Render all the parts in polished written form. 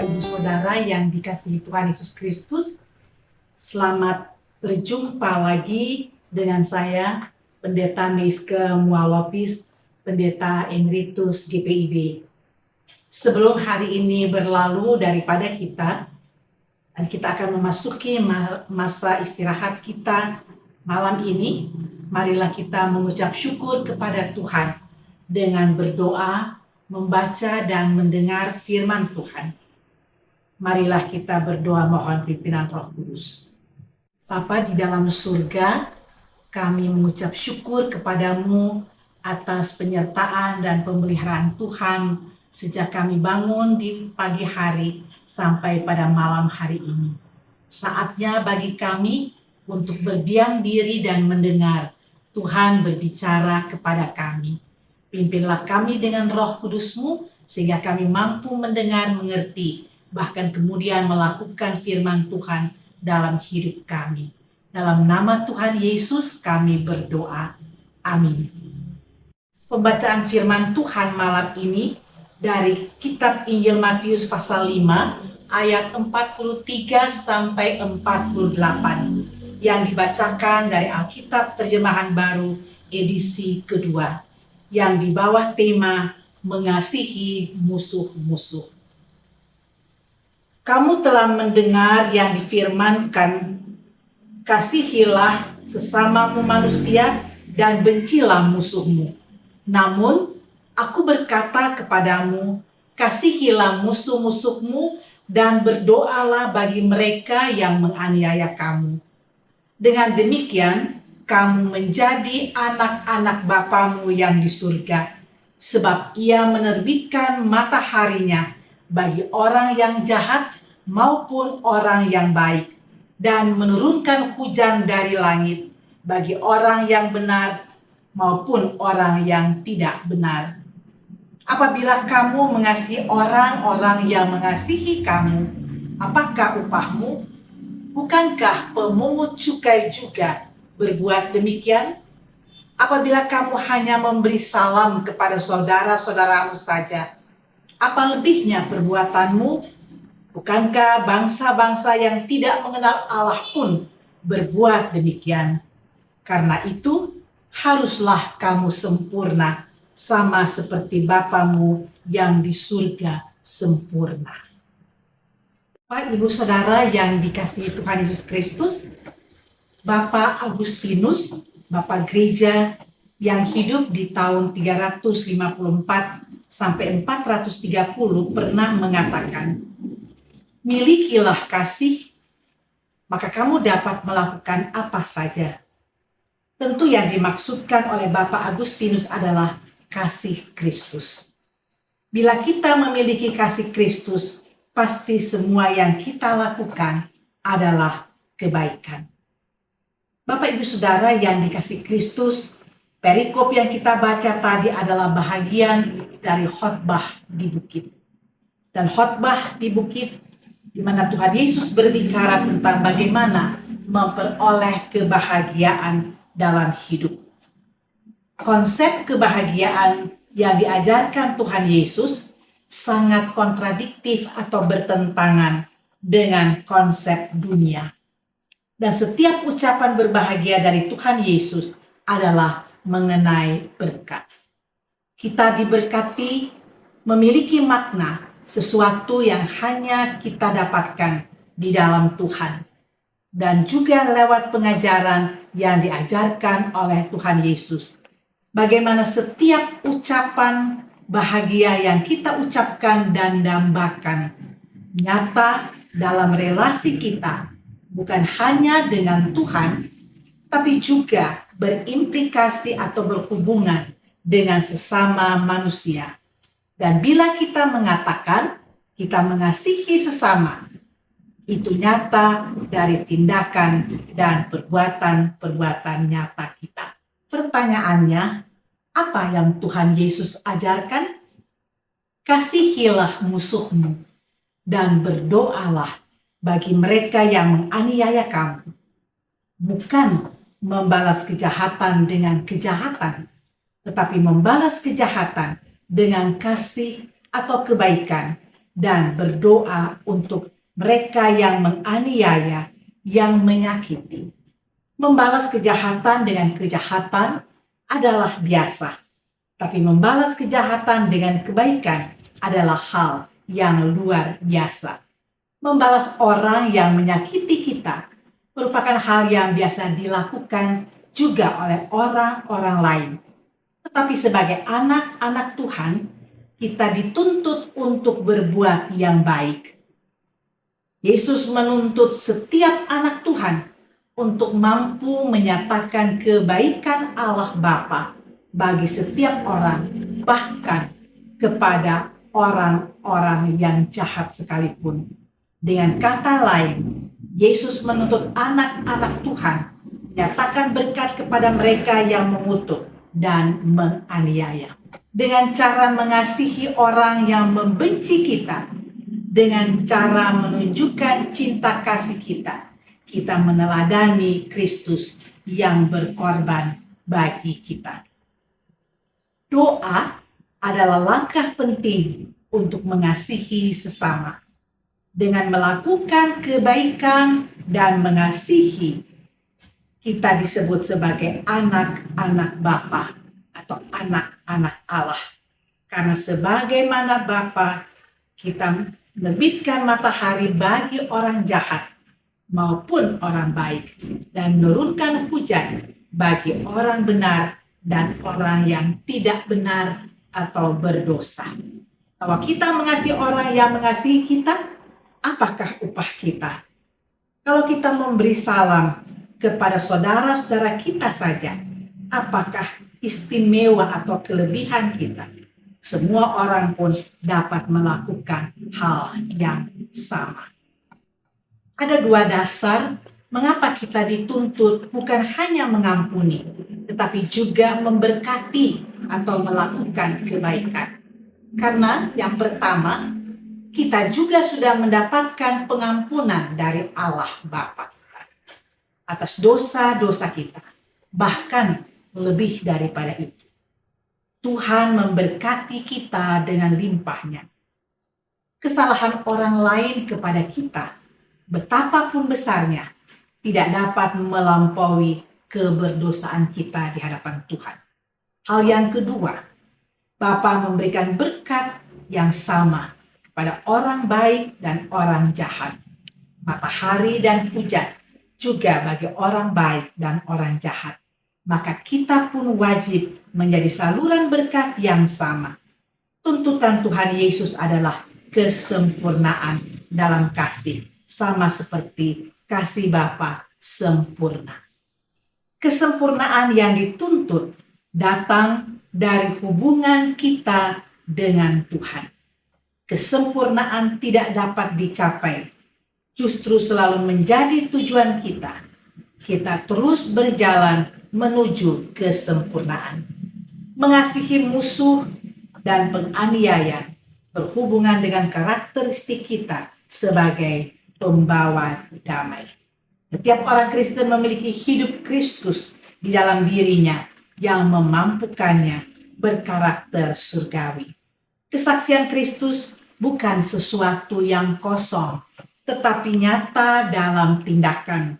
Bapak Ibu Saudara yang dikasihi Tuhan Yesus Kristus, selamat berjumpa lagi dengan saya, Pendeta Meiske Mualopis, Pendeta Emeritus GPIB. Sebelum hari ini berlalu daripada kita, dan kita akan memasuki masa istirahat kita malam ini, marilah kita mengucap syukur kepada Tuhan dengan berdoa, membaca dan mendengar firman Tuhan. Marilah kita berdoa mohon pimpinan Roh Kudus. Bapa di dalam surga, kami mengucap syukur kepadamu atas penyertaan dan pemeliharaan Tuhan sejak kami bangun di pagi hari sampai pada malam hari ini. Saatnya bagi kami untuk berdiam diri dan mendengar Tuhan berbicara kepada kami. Pimpinlah kami dengan Roh Kudus-Mu sehingga kami mampu mendengar, mengerti, bahkan kemudian melakukan firman Tuhan dalam hidup kami. Dalam nama Tuhan Yesus kami berdoa. Amin. Pembacaan firman Tuhan malam ini dari kitab Injil Matius pasal 5 ayat 43 sampai 48 yang dibacakan dari Alkitab Terjemahan Baru edisi kedua yang di bawah tema mengasihi musuh-musuh. Kamu telah mendengar yang difirmankan, kasihilah sesamamu manusia dan bencilah musuhmu. Namun, aku berkata kepadamu, kasihilah musuh-musuhmu dan berdoalah bagi mereka yang menganiaya kamu. Dengan demikian, kamu menjadi anak-anak Bapamu yang di surga, sebab Ia menerbitkan mataharinya bagi orang yang jahat maupun orang yang baik, dan menurunkan hujan dari langit bagi orang yang benar maupun orang yang tidak benar. Apabila kamu mengasihi orang-orang yang mengasihi kamu, apakah upahmu? Bukankah pemungut cukai juga berbuat demikian? Apabila kamu hanya memberi salam kepada saudara-saudaramu saja, apa lebihnya perbuatanmu? Bukankah bangsa-bangsa yang tidak mengenal Allah pun berbuat demikian? Karena itu, haruslah kamu sempurna, sama seperti Bapamu yang di surga sempurna. Bapak, Ibu, Saudara yang dikasihi Tuhan Yesus Kristus, Bapak Agustinus, Bapak Gereja yang hidup di tahun 354 sampai 430 pernah mengatakan, milikilah kasih, maka kamu dapat melakukan apa saja. Tentu yang dimaksudkan oleh Bapak Agustinus adalah kasih Kristus. Bila kita memiliki kasih Kristus, pasti semua yang kita lakukan adalah kebaikan. Bapak Ibu Saudara yang dikasihi Kristus, perikop yang kita baca tadi adalah bahagian dari khotbah di bukit. Dan khotbah di bukit di mana Tuhan Yesus berbicara tentang bagaimana memperoleh kebahagiaan dalam hidup. Konsep kebahagiaan yang diajarkan Tuhan Yesus sangat kontradiktif atau bertentangan dengan konsep dunia. Dan setiap ucapan berbahagia dari Tuhan Yesus adalah mengenai berkat. Kita diberkati memiliki makna sesuatu yang hanya kita dapatkan di dalam Tuhan. Dan juga lewat pengajaran yang diajarkan oleh Tuhan Yesus. Bagaimana setiap ucapan bahagia yang kita ucapkan dan dambakan nyata dalam relasi kita, bukan hanya dengan Tuhan, tapi juga berimplikasi atau berhubungan dengan sesama manusia. Dan bila kita mengatakan kita mengasihi sesama, itu nyata dari tindakan dan perbuatan-perbuatan nyata kita. Pertanyaannya, apa yang Tuhan Yesus ajarkan? Kasihilah musuhmu dan berdoalah bagi mereka yang menganiaya kamu. Bukan membalas kejahatan dengan kejahatan, tetapi membalas kejahatan dengan kasih atau kebaikan dan berdoa untuk mereka yang menganiaya, yang menyakiti. Membalas kejahatan dengan kejahatan adalah biasa, tapi membalas kejahatan dengan kebaikan adalah hal yang luar biasa. Membalas orang yang menyakiti kita merupakan hal yang biasa dilakukan juga oleh orang-orang lain. Tetapi sebagai anak-anak Tuhan, kita dituntut untuk berbuat yang baik. Yesus menuntut setiap anak Tuhan untuk mampu menyatakan kebaikan Allah Bapa bagi setiap orang, bahkan kepada orang-orang yang jahat sekalipun. Dengan kata lain, Yesus menuntut anak-anak Tuhan menyatakan berkat kepada mereka yang mengutuk dan menganiaya. Dengan cara mengasihi orang yang membenci kita, dengan cara menunjukkan cinta kasih kita meneladani Kristus yang berkorban bagi kita. Doa adalah langkah penting untuk mengasihi sesama. Dengan melakukan kebaikan dan mengasihi, kita disebut sebagai anak-anak Bapa atau anak-anak Allah. Karena sebagaimana Bapa, kita menerbitkan matahari bagi orang jahat maupun orang baik, dan menurunkan hujan bagi orang benar dan orang yang tidak benar atau berdosa. Kalau kita mengasihi orang yang mengasihi kita, apakah upah kita? Kalau kita memberi salam kepada saudara-saudara kita saja, apakah istimewa atau kelebihan kita? Semua orang pun dapat melakukan hal yang sama. Ada dua dasar mengapa kita dituntut bukan hanya mengampuni, tetapi juga memberkati atau melakukan kebaikan. Karena yang pertama, kita juga sudah mendapatkan pengampunan dari Allah Bapa atas dosa-dosa kita. Bahkan lebih daripada itu, Tuhan memberkati kita dengan limpahnya. Kesalahan orang lain kepada kita, betapapun besarnya, tidak dapat melampaui keberdosaan kita di hadapan Tuhan. Hal yang kedua, Bapa memberikan berkat yang sama pada orang baik dan orang jahat. Matahari dan hujan juga bagi orang baik dan orang jahat. Maka kita pun wajib menjadi saluran berkat yang sama. Tuntutan Tuhan Yesus adalah kesempurnaan dalam kasih, sama seperti kasih Bapa sempurna. Kesempurnaan yang dituntut datang dari hubungan kita dengan Tuhan. Kesempurnaan tidak dapat dicapai, justru selalu menjadi tujuan kita. Kita terus berjalan menuju kesempurnaan. Mengasihi musuh dan penganiaya berhubungan dengan karakteristik kita sebagai pembawa damai. Setiap orang Kristen memiliki hidup Kristus di dalam dirinya yang memampukannya berkarakter surgawi. Kesaksian Kristus bukan sesuatu yang kosong, tetapi nyata dalam tindakan.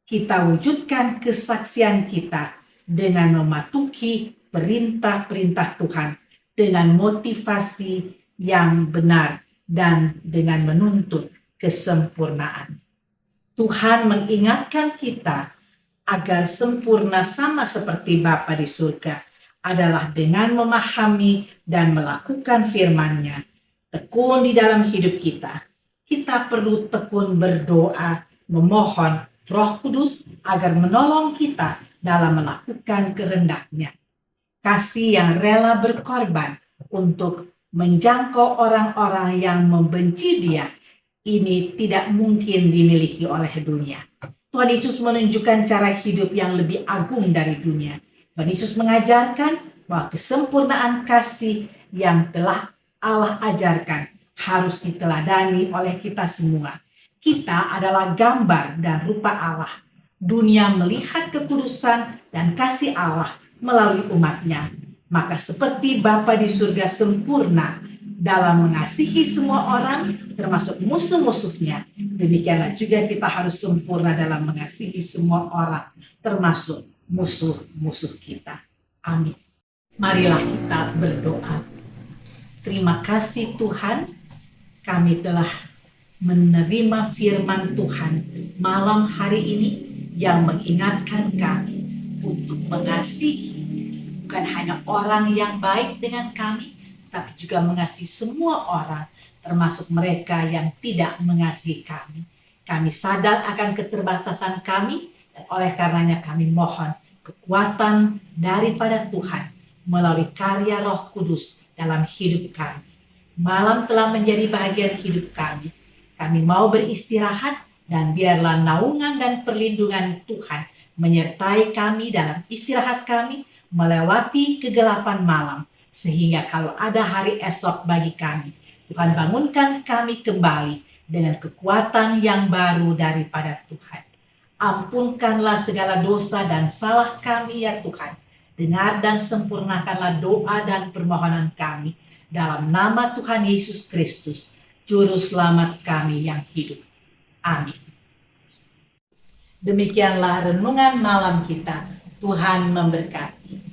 Kita wujudkan kesaksian kita dengan mematuhi perintah-perintah Tuhan, dengan motivasi yang benar dan dengan menuntut kesempurnaan. Tuhan mengingatkan kita agar sempurna sama seperti Bapa di surga adalah dengan memahami dan melakukan firman-Nya. Tekun di dalam hidup kita. Kita perlu tekun berdoa, memohon Roh Kudus agar menolong kita dalam melakukan kehendak-Nya. Kasih yang rela berkorban untuk menjangkau orang-orang yang membenci Dia, ini tidak mungkin dimiliki oleh dunia. Tuhan Yesus menunjukkan cara hidup yang lebih agung dari dunia. Tuhan Yesus mengajarkan bahwa kesempurnaan kasih yang telah Allah ajarkan harus diteladani oleh kita semua. Kita adalah gambar dan rupa Allah. Dunia melihat kekudusan dan kasih Allah melalui umat-Nya. Maka seperti Bapa di surga sempurna dalam mengasihi semua orang, termasuk musuh-musuhnya. Demikianlah juga kita harus sempurna dalam mengasihi semua orang, termasuk musuh-musuh kita. Amin. Marilah kita berdoa. Terima kasih Tuhan, kami telah menerima firman Tuhan malam hari ini yang mengingatkan kami untuk mengasihi bukan hanya orang yang baik dengan kami, tapi juga mengasihi semua orang, termasuk mereka yang tidak mengasihi kami. Kami sadar akan keterbatasan kami, dan oleh karenanya kami mohon kekuatan daripada Tuhan melalui karya Roh Kudus dalam hidup kami. Malam telah menjadi bagian hidup kami. Kami mau beristirahat, dan biarlah naungan dan perlindungan Tuhan menyertai kami dalam istirahat kami melewati kegelapan malam, sehingga kalau ada hari esok bagi kami, Tuhan bangunkan kami kembali dengan kekuatan yang baru daripada Tuhan. Ampunkanlah segala dosa dan salah kami ya Tuhan. Dengar dan sempurnakanlah doa dan permohonan kami dalam nama Tuhan Yesus Kristus, Juru Selamat kami yang hidup. Amin. Demikianlah renungan malam kita. Tuhan memberkati.